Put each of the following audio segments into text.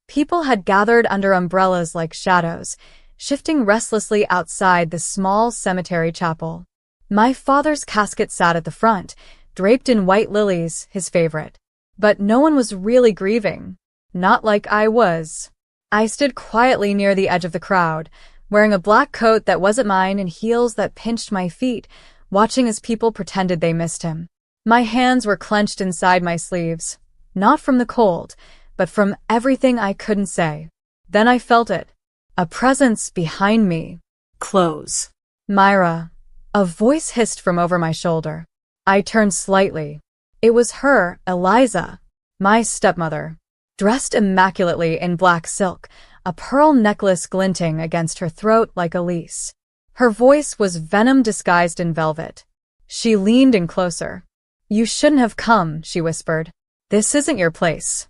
People had gathered under umbrellas like shadows, shifting restlessly outside the small cemetery chapel. My father's casket sat at the front, draped in white lilies, his favorite. But no one was really grieving. Not like I was. I stood quietly near the edge of the crowd, wearing a black coat that wasn't mine and heels that pinched my feet, watching as people pretended they missed him. My hands were clenched inside my sleeves, not from the cold, but from everything I couldn't say. Then I felt it. A presence behind me. Close. Myra. A voice hissed from over my shoulder. I turned slightly. It was her, Eliza, my stepmother, dressed immaculately in black silk, a pearl necklace glinting against her throat like a leash. Her voice was venom disguised in velvet. She leaned in closer. "You shouldn't have come," she whispered. "This isn't your place."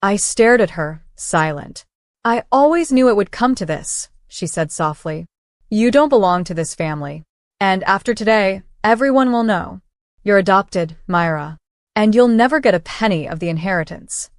I stared at her, silent. "I always knew it would come to this," she said softly. "You don't belong to this family. And after today, everyone will know. You're adopted, Myra. And you'll never get a penny of the inheritance."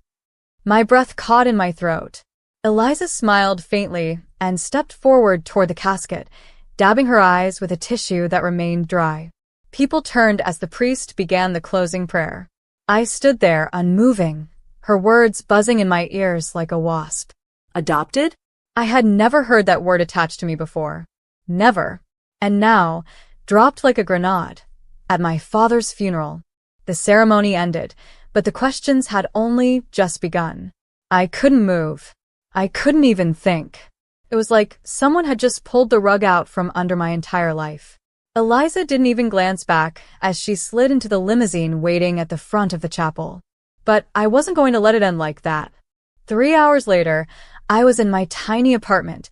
My breath caught in my throat. Eliza smiled faintly and stepped forward toward the casket, dabbing her eyes with a tissue that remained dry. People turned as the priest began the closing prayer. I stood there, unmoving, her words buzzing in my ears like a wasp. Adopted? I had never heard that word attached to me before. Never. And now, dropped like a grenade, at my father's funeral. The ceremony ended, but the questions had only just begun. I couldn't move. I couldn't even think. It was like someone had just pulled the rug out from under my entire life. Eliza didn't even glance back as she slid into the limousine waiting at the front of the chapel. But I wasn't going to let it end like that. 3 hours later, I was in my tiny apartment,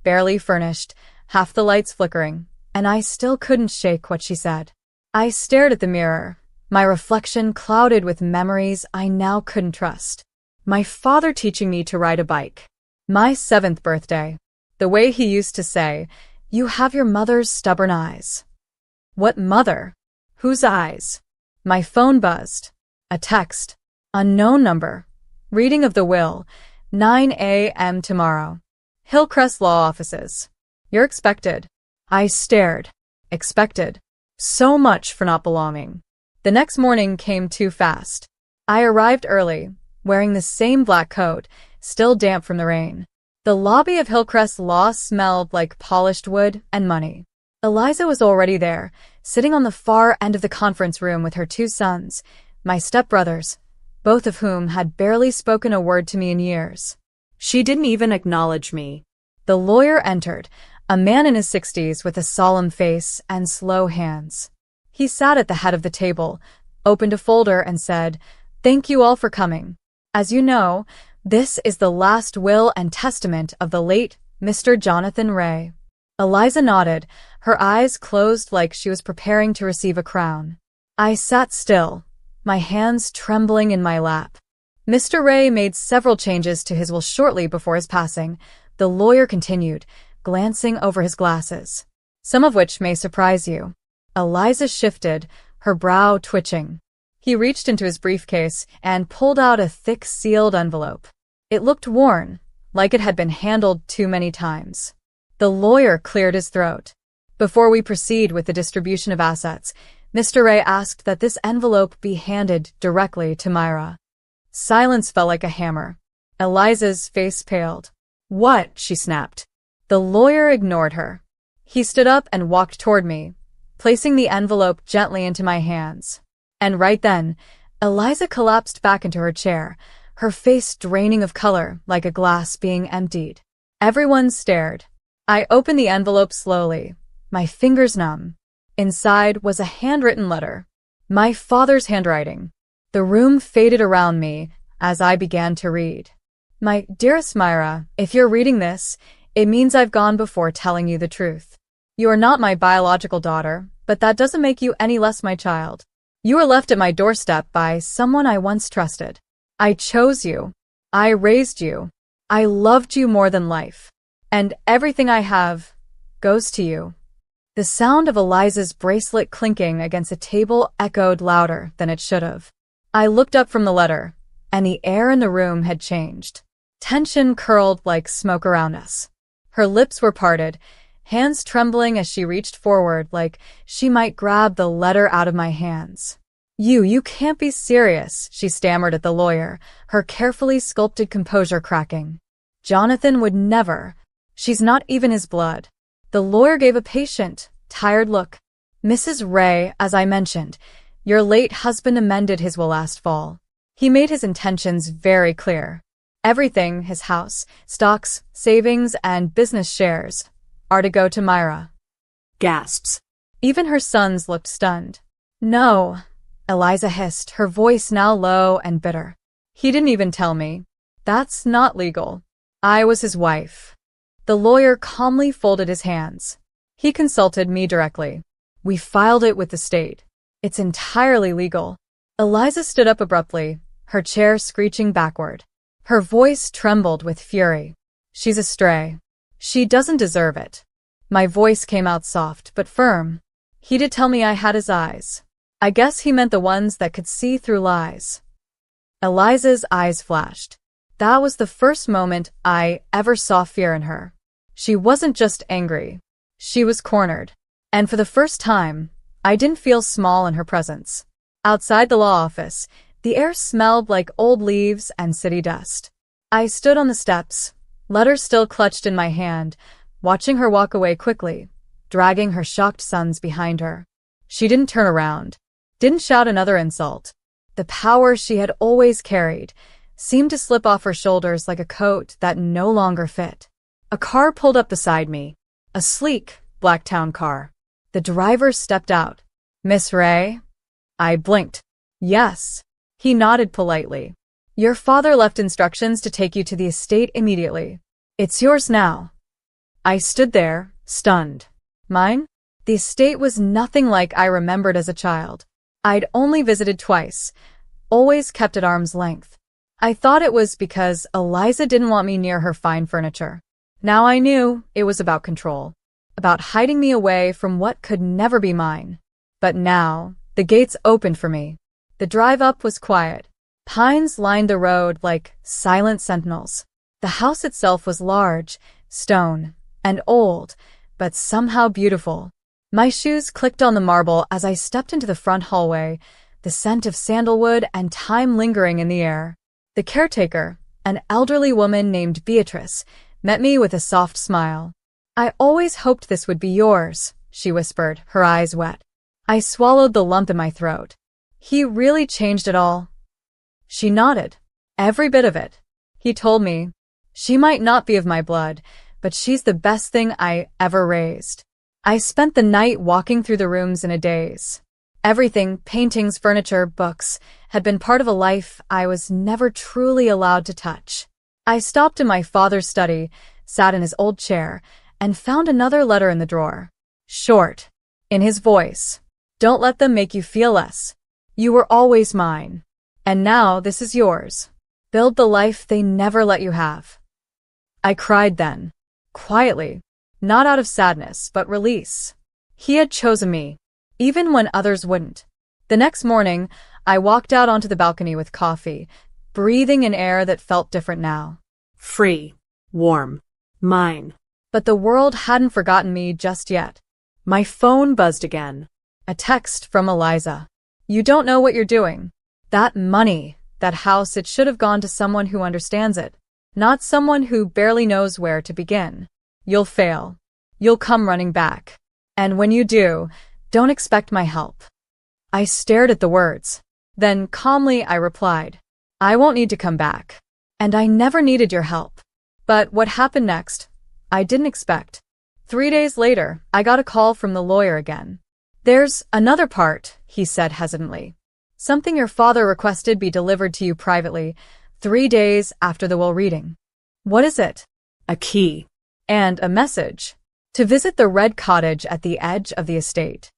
barely furnished, half the lights flickering, and I still couldn't shake what she said. I stared at the mirror, my reflection clouded with memories I now couldn't trust. My father teaching me to ride a bike. My 7th birthday. The way he used to say, "You have your mother's stubborn eyes." What mother? Whose eyes? My phone buzzed. A text. Unknown number. Reading of the will. 9 a.m. tomorrow. Hillcrest Law Offices. You're expected. I stared. Expected. So much for not belonging. The next morning came too fast. I arrived early, wearing the same black coat, still damp from the rain. The lobby of Hillcrest Law smelled like polished wood and money. Eliza was already there, sitting on the far end of the conference room with her 2 sons, my stepbrothers, both of whom had barely spoken a word to me in years. She didn't even acknowledge me. The lawyer entered, a man in his 60s with a solemn face and slow hands. He sat at the head of the table, opened a folder and said, "Thank you all for coming. As you know, this is the last will and testament of the late Mr. Jonathan Ray." Eliza nodded, her eyes closed like she was preparing to receive a crown. I sat still, my hands trembling in my lap. Mr. Ray made several changes to his will shortly before his passing, the lawyer continued, glancing over his glasses. "Some of which may surprise you." Eliza shifted, her brow twitching. He reached into his briefcase and pulled out a thick sealed envelope. It looked worn, like it had been handled too many times. The lawyer cleared his throat. "Before we proceed with the distribution of assets, Mr. Ray asked that this envelope be handed directly to Myra." Silence fell like a hammer. Eliza's face paled. "What?" she snapped. The lawyer ignored her. He stood up and walked toward me, placing the envelope gently into my hands. And right then, Eliza collapsed back into her chair, her face draining of color like a glass being emptied. Everyone stared. I opened the envelope slowly, my fingers numb. Inside was a handwritten letter. My father's handwriting. The room faded around me as I began to read. "My dearest Myra, if you're reading this, it means I've gone before telling you the truth. You are not my biological daughter, but that doesn't make you any less my child. You were left at my doorstep by someone I once trusted. I chose you. I raised you. I loved you more than life. And everything I have goes to you." The sound of Eliza's bracelet clinking against a table echoed louder than it should have. I looked up from the letter, and the air in the room had changed. Tension curled like smoke around us. Her lips were parted, hands trembling as she reached forward like she might grab the letter out of my hands. You can't be serious," she stammered at the lawyer, her carefully sculpted composure cracking. "Jonathan would never. She's not even his blood." The lawyer gave a patient, tired look. "Mrs. Ray, as I mentioned, your late husband amended his will last fall. He made his intentions very clear. Everything, his house, stocks, savings, and business shares, are to go to Myra." Gasps. Even her sons looked stunned. "No," Eliza hissed, her voice now low and bitter. "He didn't even tell me. That's not legal. I was his wife." The lawyer calmly folded his hands. He consulted me directly. "We filed it with the state. It's entirely legal." Eliza stood up abruptly, her chair screeching backward. Her voice trembled with fury. "She's a stray. She doesn't deserve it." My voice came out soft but firm. "He did tell me I had his eyes. I guess he meant the ones that could see through lies." Eliza's eyes flashed. That was the first moment I ever saw fear in her. She wasn't just angry. She was cornered. And for the first time, I didn't feel small in her presence. Outside the law office, the air smelled like old leaves and city dust. I stood on the steps, letter still clutched in my hand, watching her walk away quickly, dragging her shocked sons behind her. She didn't turn around, didn't shout another insult. The power she had always carried seemed to slip off her shoulders like a coat that no longer fit. A car pulled up beside me, a sleek, black town car. The driver stepped out. "Miss Ray?" I blinked. "Yes." He nodded politely. "Your father left instructions to take you to the estate immediately. It's yours now." I stood there, stunned. Mine? The estate was nothing like I remembered as a child. I'd only visited twice, always kept at arm's length. I thought it was because Eliza didn't want me near her fine furniture. Now I knew it was about control, about hiding me away from what could never be mine. But now, the gates opened for me. The drive up was quiet. Pines lined the road like silent sentinels. The house itself was large, stone, and old, but somehow beautiful. My shoes clicked on the marble as I stepped into the front hallway, the scent of sandalwood and time lingering in the air. The caretaker, an elderly woman named Beatrice, met me with a soft smile. "I always hoped this would be yours," she whispered, her eyes wet. I swallowed the lump in my throat. "He really changed it all." She nodded. "Every bit of it. He told me, she might not be of my blood, but she's the best thing I ever raised." I spent the night walking through the rooms in a daze. Everything, paintings, furniture, books, had been part of a life I was never truly allowed to touch. I stopped in my father's study, sat in his old chair, and found another letter in the drawer. Short, in his voice. "Don't let them make you feel less. You were always mine. And now this is yours. Build the life they never let you have." I cried then, quietly, not out of sadness, but release. He had chosen me, even when others wouldn't. The next morning, I walked out onto the balcony with coffee, breathing in air that felt different now. Free. Warm. Mine. But the world hadn't forgotten me just yet. My phone buzzed again. A text from Eliza. "You don't know what you're doing. That money, that house, it should have gone to someone who understands it, not someone who barely knows where to begin. You'll fail. You'll come running back. And when you do, don't expect my help." I stared at the words. Then calmly I replied, "I won't need to come back. And I never needed your help." But what happened next, I didn't expect. 3 days later, I got a call from the lawyer again. "There's another part," he said hesitantly. "Something your father requested be delivered to you privately 3 days after the will reading." "What is it?" A key. "And a message. To visit the red cottage at the edge of the estate."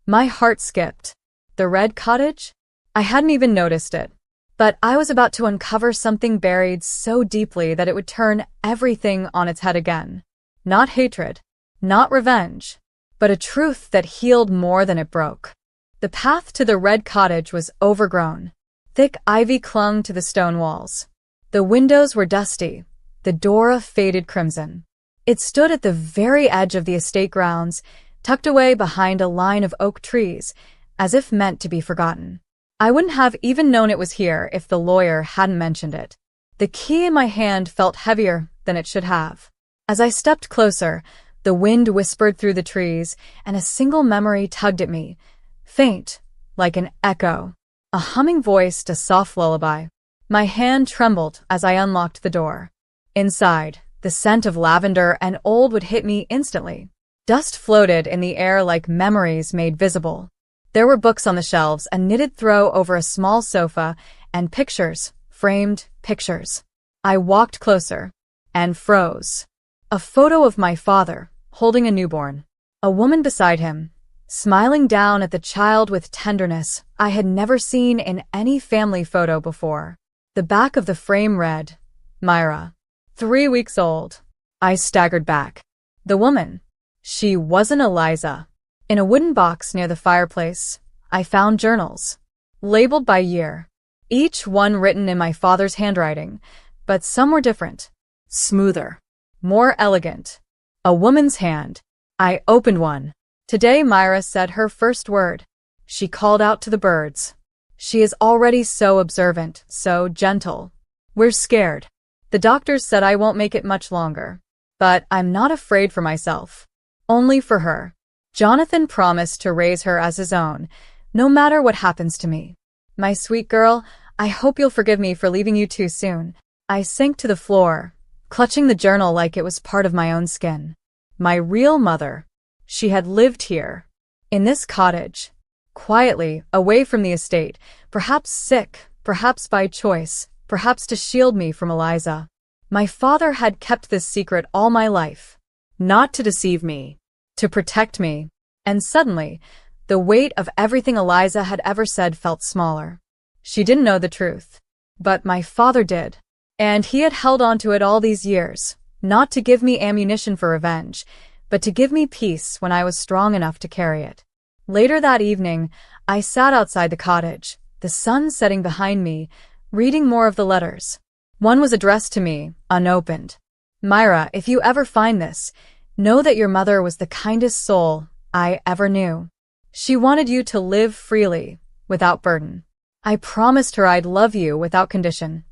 My heart skipped. The red cottage? I hadn't even noticed it. But I was about to uncover something buried so deeply that it would turn everything on its head again. Not hatred, not revenge, but a truth that healed more than it broke. The path to the red cottage was overgrown. Thick ivy clung to the stone walls. The windows were dusty, the door a faded crimson. It stood at the very edge of the estate grounds, tucked away behind a line of oak trees, as if meant to be forgotten. I wouldn't have even known it was here if the lawyer hadn't mentioned it. The key in my hand felt heavier than it should have. As I stepped closer, the wind whispered through the trees, and a single memory tugged at me, faint, like an echo. A humming voiced a soft lullaby. My hand trembled as I unlocked the door. Inside, the scent of lavender and old wood hit me instantly. Dust floated in the air like memories made visible. There were books on the shelves, a knitted throw over a small sofa, and pictures, framed pictures. I walked closer and froze. A photo of my father, holding a newborn. A woman beside him, smiling down at the child with tenderness I had never seen in any family photo before. The back of the frame read, Myra, 3 weeks old. I staggered back. The woman. She wasn't Eliza. In a wooden box near the fireplace, I found journals, labeled by year, each one written in my father's handwriting, but some were different, smoother, more elegant. A woman's hand. I opened one. Today Myra said her first word. She called out to the birds. She is already so observant, so gentle. We're scared. The doctors said I won't make it much longer. But I'm not afraid for myself. Only for her. Jonathan promised to raise her as his own, no matter what happens to me. My sweet girl, I hope you'll forgive me for leaving you too soon. I sank to the floor, clutching the journal like it was part of my own skin. My real mother. She had lived here, in this cottage, quietly, away from the estate, perhaps sick, perhaps by choice, perhaps to shield me from Eliza. My father had kept this secret all my life. Not to deceive me, to protect me. And suddenly, the weight of everything Eliza had ever said felt smaller. She didn't know the truth. But my father did. And he had held on to it all these years, not to give me ammunition for revenge, but to give me peace when I was strong enough to carry it. Later that evening, I sat outside the cottage, the sun setting behind me, reading more of the letters. One was addressed to me, unopened. Myra, if you ever find this, know that your mother was the kindest soul I ever knew. She wanted you to live freely, without burden. I promised her I'd love you without condition.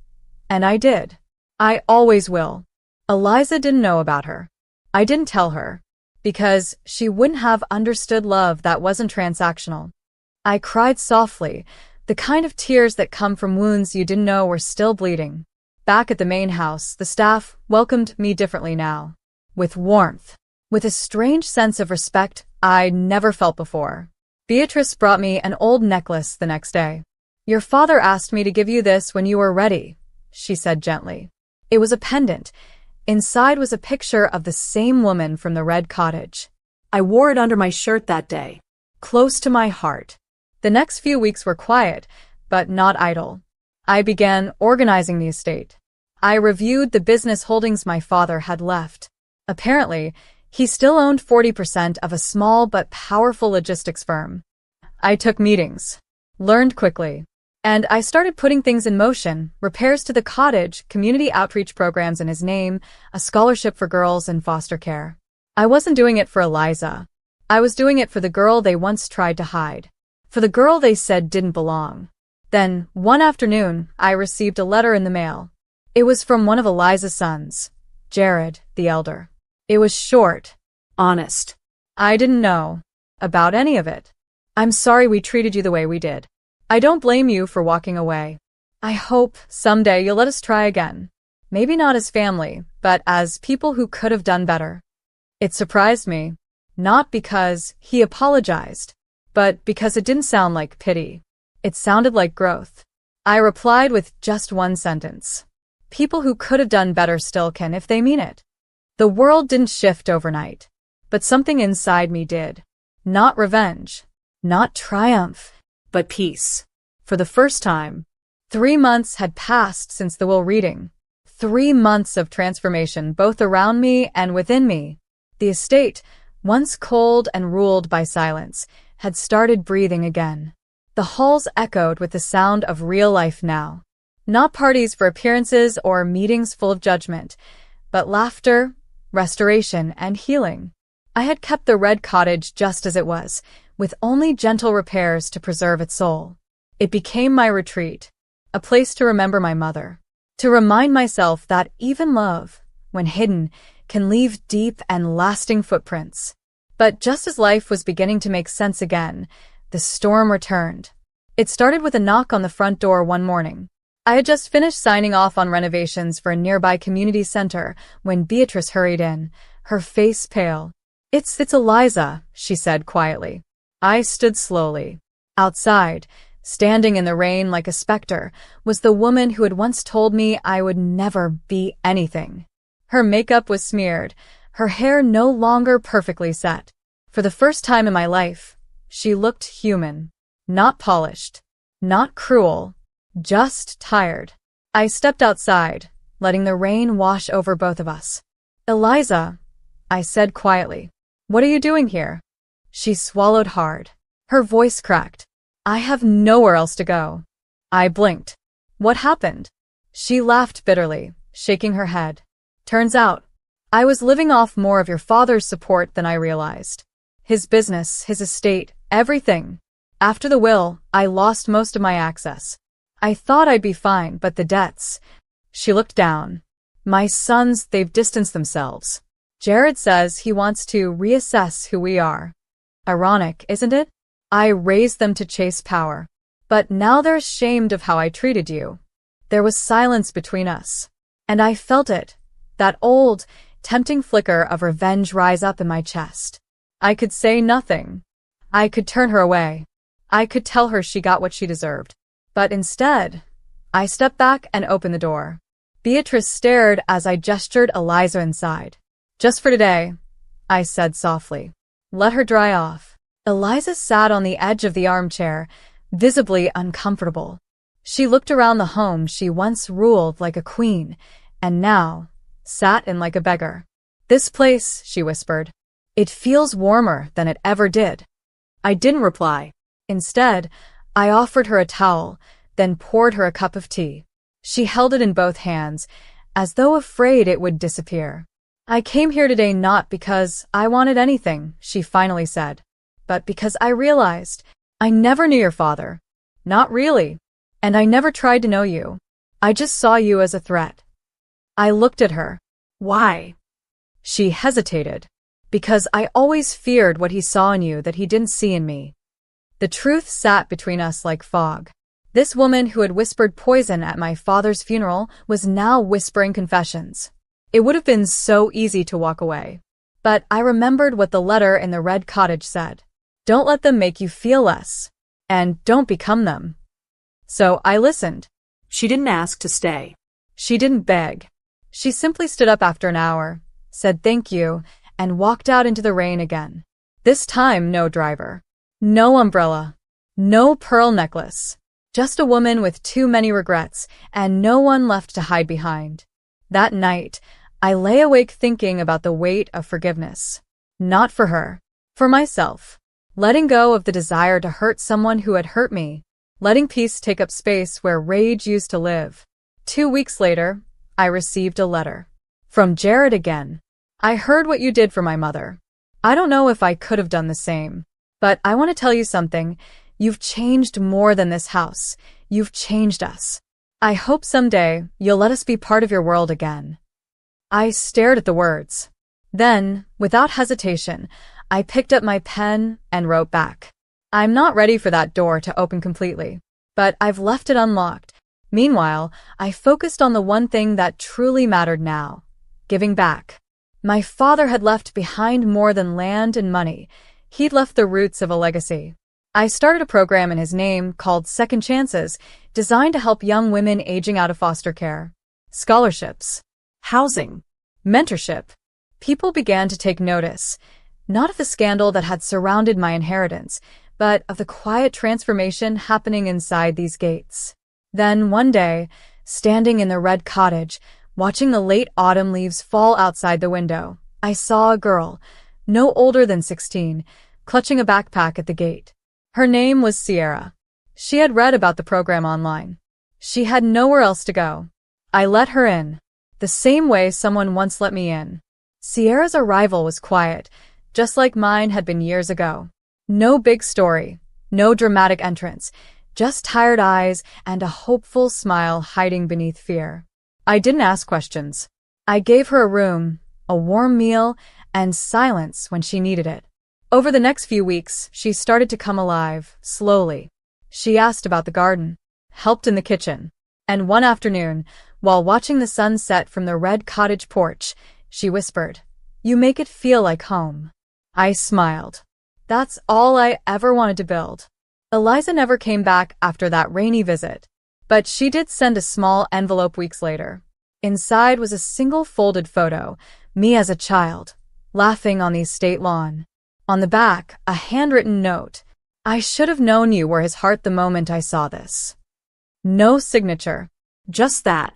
And I did. I always will. Eliza didn't know about her. I didn't tell her, because she wouldn't have understood love that wasn't transactional. I cried softly, the kind of tears that come from wounds you didn't know were still bleeding. Back at the main house, the staff welcomed me differently now. With warmth. With a strange sense of respect I'd never felt before. Beatrice brought me an old necklace the next day. Your father asked me to give you this when you were ready, she said gently. It was a pendant. Inside was a picture of the same woman from the red cottage. I wore it under my shirt that day. Close to my heart. The next few weeks were quiet, but not idle. I began organizing the estate. I reviewed the business holdings my father had left. Apparently, he still owned 40% of a small but powerful logistics firm. I took meetings, learned quickly, and I started putting things in motion, repairs to the cottage, community outreach programs in his name, a scholarship for girls in foster care. I wasn't doing it for Eliza. I was doing it for the girl they once tried to hide. For the girl they said didn't belong. Then, one afternoon, I received a letter in the mail. It was from one of Eliza's sons, Jared, the elder. It was short. Honest. I didn't know about any of it. I'm sorry we treated you the way we did. I don't blame you for walking away. I hope someday you'll let us try again. Maybe not as family, but as people who could have done better. It surprised me. Not because he apologized, but because it didn't sound like pity. It sounded like growth. I replied with just one sentence. People who could have done better still can if they mean it. The world didn't shift overnight, but something inside me did. Not revenge, not triumph, but peace. For the first time, 3 months had passed since the will reading. 3 months of transformation both around me and within me. The estate, once cold and ruled by silence, had started breathing again. The halls echoed with the sound of real life now. Not parties for appearances or meetings full of judgment, but laughter, restoration, and healing. I had kept the red cottage just as it was, with only gentle repairs to preserve its soul. It became my retreat, a place to remember my mother, to remind myself that even love, when hidden, can leave deep and lasting footprints. But just as life was beginning to make sense again, the storm returned. It started with a knock on the front door one morning. I had just finished signing off on renovations for a nearby community center when Beatrice hurried in, her face pale. It's Eliza, she said quietly. I stood slowly. Outside, standing in the rain like a specter, was the woman who had once told me I would never be anything. Her makeup was smeared, her hair no longer perfectly set. For the first time in my life, she looked human. Not polished, not cruel, just tired. I stepped outside, letting the rain wash over both of us. Eliza, I said quietly, what are you doing here? She swallowed hard. Her voice cracked. I have nowhere else to go. I blinked. What happened? She laughed bitterly, shaking her head. Turns out, I was living off more of your father's support than I realized. His business, his estate, everything. After the will, I lost most of my access. I thought I'd be fine, but the debts. She looked down. My sons, they've distanced themselves. Jared says he wants to reassess who we are. Ironic, isn't it? I raised them to chase power. But now they're ashamed of how I treated you. There was silence between us. And I felt it. That old, tempting flicker of revenge rise up in my chest. I could say nothing. I could turn her away. I could tell her she got what she deserved. But instead, I stepped back and opened the door. Beatrice stared as I gestured Eliza inside. Just for today, I said softly. Let her dry off. Eliza sat on the edge of the armchair, visibly uncomfortable. She looked around the home she once ruled like a queen, and now sat in like a beggar. This place, she whispered. It feels warmer than it ever did. I didn't reply. Instead, I offered her a towel, then poured her a cup of tea. She held it in both hands, as though afraid it would disappear. I came here today not because I wanted anything, she finally said, but because I realized I never knew your father. Not really. And I never tried to know you. I just saw you as a threat. I looked at her. Why? She hesitated. Because I always feared what he saw in you that he didn't see in me. The truth sat between us like fog. This woman who had whispered poison at my father's funeral was now whispering confessions. It would have been so easy to walk away. But I remembered what the letter in the red cottage said. Don't let them make you feel less. And don't become them. So I listened. She didn't ask to stay. She didn't beg. She simply stood up after an hour, said thank you, and walked out into the rain again. This time, no driver. No umbrella. No pearl necklace. Just a woman with too many regrets and no one left to hide behind. That night, I lay awake thinking about the weight of forgiveness. Not for her. For myself. Letting go of the desire to hurt someone who had hurt me. Letting peace take up space where rage used to live. 2 weeks later, I received a letter. From Jared again. I heard what you did for my mother. I don't know if I could have done the same. But I want to tell you something. You've changed more than this house. You've changed us. I hope someday you'll let us be part of your world again. I stared at the words. Then, without hesitation, I picked up my pen and wrote back. I'm not ready for that door to open completely, but I've left it unlocked. Meanwhile, I focused on the one thing that truly mattered now. Giving back. My father had left behind more than land and money. He'd left the roots of a legacy. I started a program in his name called Second Chances, designed to help young women aging out of foster care. Scholarships. Housing. Mentorship. People began to take notice, not of the scandal that had surrounded my inheritance, but of the quiet transformation happening inside these gates. Then, one day, standing in the red cottage, watching the late autumn leaves fall outside the window, I saw a girl, no older than 16, clutching a backpack at the gate. Her name was Sierra. She had read about the program online. She had nowhere else to go. I let her in, the same way someone once let me in. Sierra's arrival was quiet, just like mine had been years ago. No big story, no dramatic entrance, just tired eyes and a hopeful smile hiding beneath fear. I didn't ask questions. I gave her a room, a warm meal, and silence when she needed it. Over the next few weeks, she started to come alive, slowly. She asked about the garden, helped in the kitchen, and one afternoon, while watching the sun set from the red cottage porch, she whispered, "You make it feel like home." I smiled. That's all I ever wanted to build. Eliza never came back after that rainy visit, but she did send a small envelope weeks later. Inside was a single folded photo, me as a child, laughing on the estate lawn. On the back, a handwritten note. "I should have known you were his heart the moment I saw this." No signature. Just that.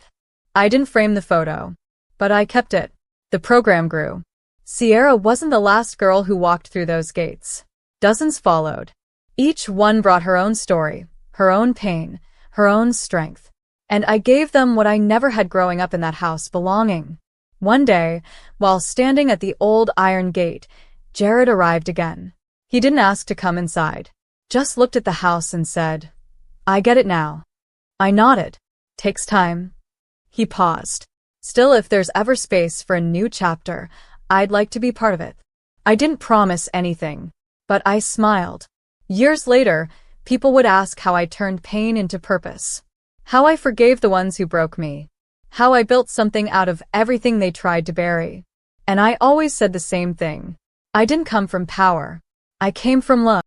I didn't frame the photo, but I kept it. The program grew. Sierra wasn't the last girl who walked through those gates. Dozens followed. Each one brought her own story, her own pain, her own strength. And I gave them what I never had growing up in that house, belonging. One day, while standing at the old iron gate, Jared arrived again. He didn't ask to come inside, just looked at the house and said, "I get it now." I nodded. "Takes time." He paused. "Still, if there's ever space for a new chapter, I'd like to be part of it." I didn't promise anything, but I smiled. Years later, people would ask how I turned pain into purpose, how I forgave the ones who broke me, how I built something out of everything they tried to bury. And I always said the same thing. I didn't come from power. I came from love.